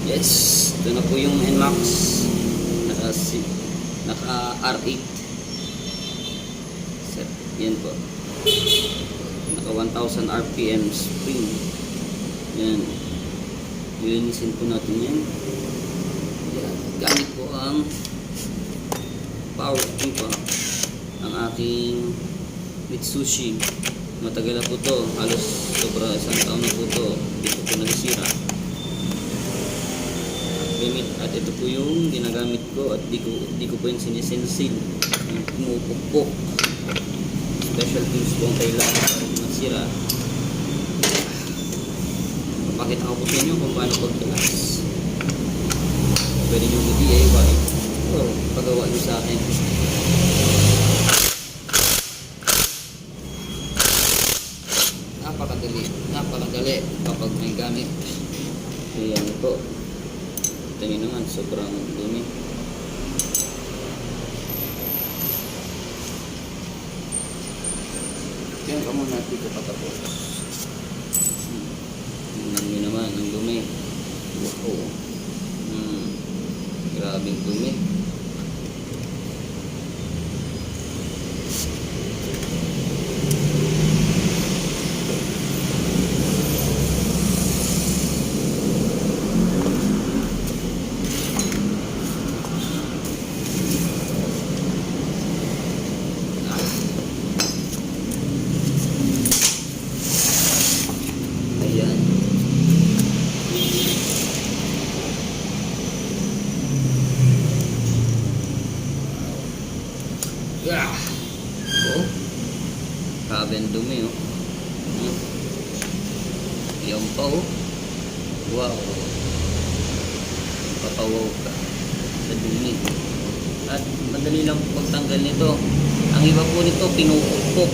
Yes, ito na po yung NMAX. Naka R8 set. Yan po. Naka 1000 RPM spring. Yan. Lilinisin po natin yan. Yan. Gamit po ang power pipa ang aking Mitsubishi. Matagal na po to. Halos sobra isang taon na po to. Hindi po nagsira. At ito po yung ginagamit ko at di ko po yung sinisensin. Pumupukpok. Special tools po ang kailangan para hindi masira. Papakita ko po sa inyo kung paano pagtalas. Pwede nyo i-DIY o pagawa nyo sa akin. Napakadali kapag may gamit. Ayan po. Ito nyo naman, sobrang dumi. Kaya ka muna dito patapos. Tingnan nyo naman, ang dumi. Wow. Grabing dumi. Oh, grabe ang dumi oh. Yan pa oh. Wow. Papawaw ka sa dumi. At madali lang pagtanggal nito. Ang iba po nito pinupukpok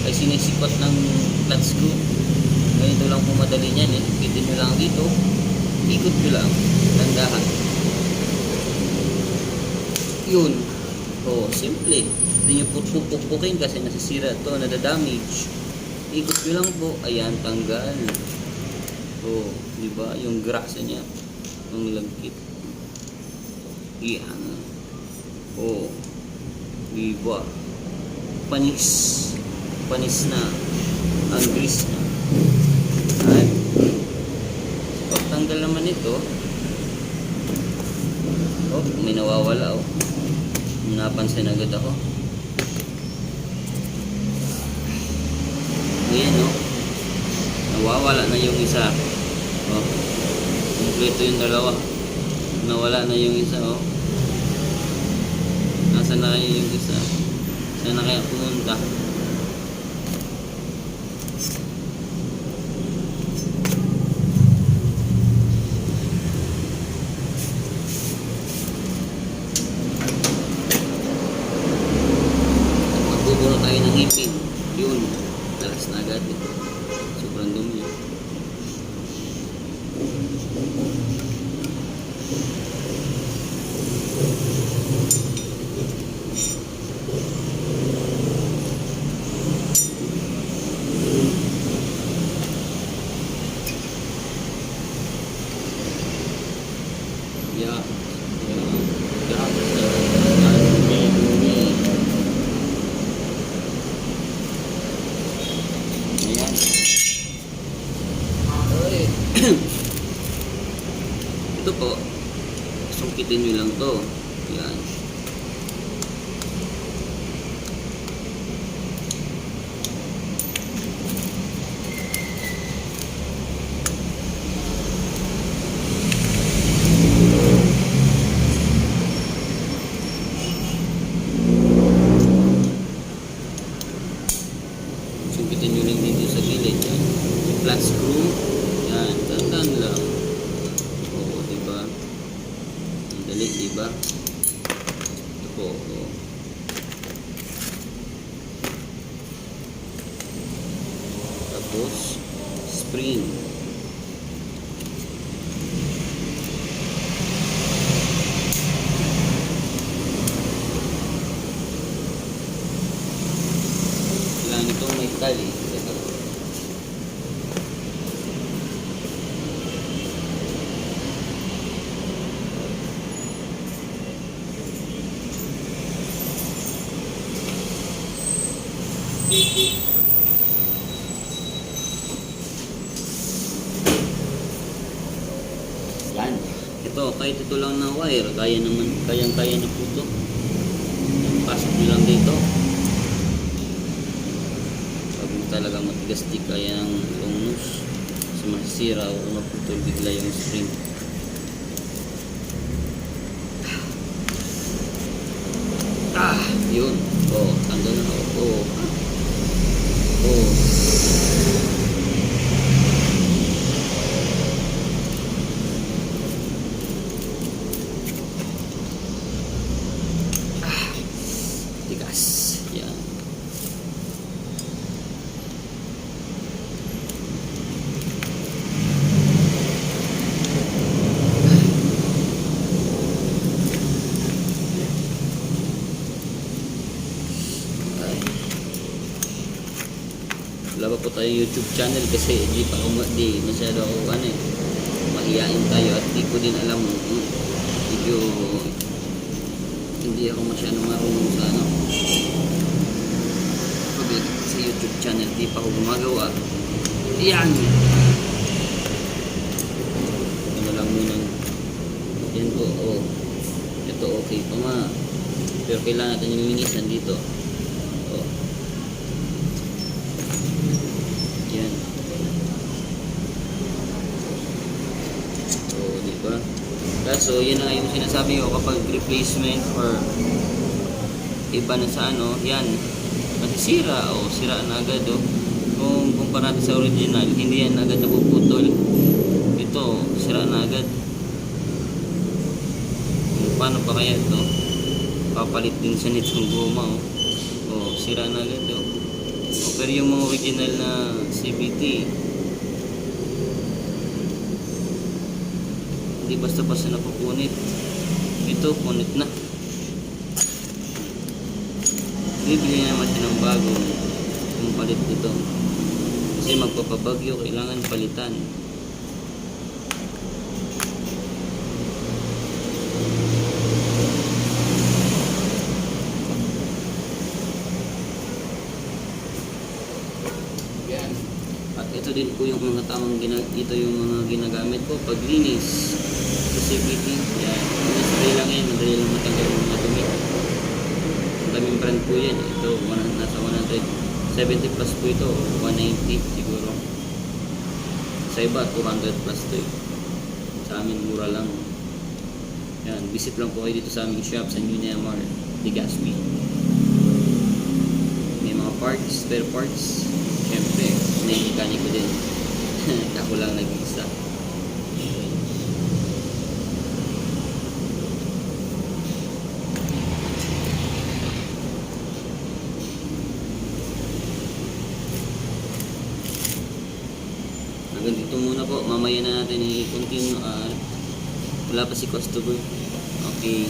ay sinisipat ng flat screw. Ganito lang po madali niyan eh. Pitin nyo lang dito. Ikot nyo lang. Dandahan. Yun. Oh, simple. Hindi nyo pupukpukin kasi nasisira ito, nadadamage. Ikot nyo lang po. Ayan, tanggal. Oh, di ba? Yung grasa niya. Ang lagkit. Iyan. Oh, di ba? Panis. Panis na. Ang grease na. At pagtanggal naman ito, oh, may nawawala oh. Napansin agad ako. Ayan o. Nawawala na yung isa. O. Kompleto yung dalawa. Nawala na yung isa o. Nasaan na kaya yung isa? Saan na kaya pumunta? Magbubuno tayo ng ngipin. Yun. Talas na agad eh. Sobrang dumi. Yeah. Ito po, sungkitin nyo lang to. Yan. Sungkitin nyo lang dito sa gilid. Yan. Yung flat screw. Yan. Tandaan lang. Dali, diba? Ito po. Oh. Tapos, spring. Kailangan itong may tali. Ito. Yan. Ito, kahit ito lang na wire, kaya naman, kayang-kaya na po ito. Pasok nyo lang dito. Pag talagang matigas di kaya ng long nose, kasi masisira o maputol bigla yung spring. Yun. Oh, tanggal na. Oh. Oh. Tigas. Yan. Wala pa po tayo YouTube channel kasi di masyado ako mahihain tayo at di ko din alam medyo hindi ako masyado marunong sa sa YouTube channel, di pa ako gumagawa. Yan, ano lang muna yan po. Oh, ito okay pa ma, pero kailangan natin yung linisan dito. Oh, yan. So, di ba? So, yun na yung sinasabi ko kapag replacement or iba na sa yan, masisira o sira na agad Kung kumpara natin sa original, hindi yan agad napuputol. Ito, sira na agad. Paano pa kaya ito? Papalit din sa nitong goma sira na agad pero yung mga original na CVT, hindi basta-basta napupunit. Ito, punit na. Bibili naman siya ng bagong palit dito. Kasi magpapabagyo, kailangan palitan. Yan. At ito din po yung mga ito yung mga ginagamit ko paglinis sa CVT. Yan. Spray lang yan, madali lang matanggal yung mga dumi. Daming brand po yan. Ito, nasa 170 plus po ito. 190 siguro. Sa iba, 200 plus ito Sa amin, mura lang. Yan, visit lang po kayo dito sa aming shop sa New Neamar, Legazpi. May mga parts, spare parts. Siyempre, may mekaniko din. Ako lang nag-isa. Hanggang dito muna po. Mamaya na natin i-continue. Wala pa si customer. Okay.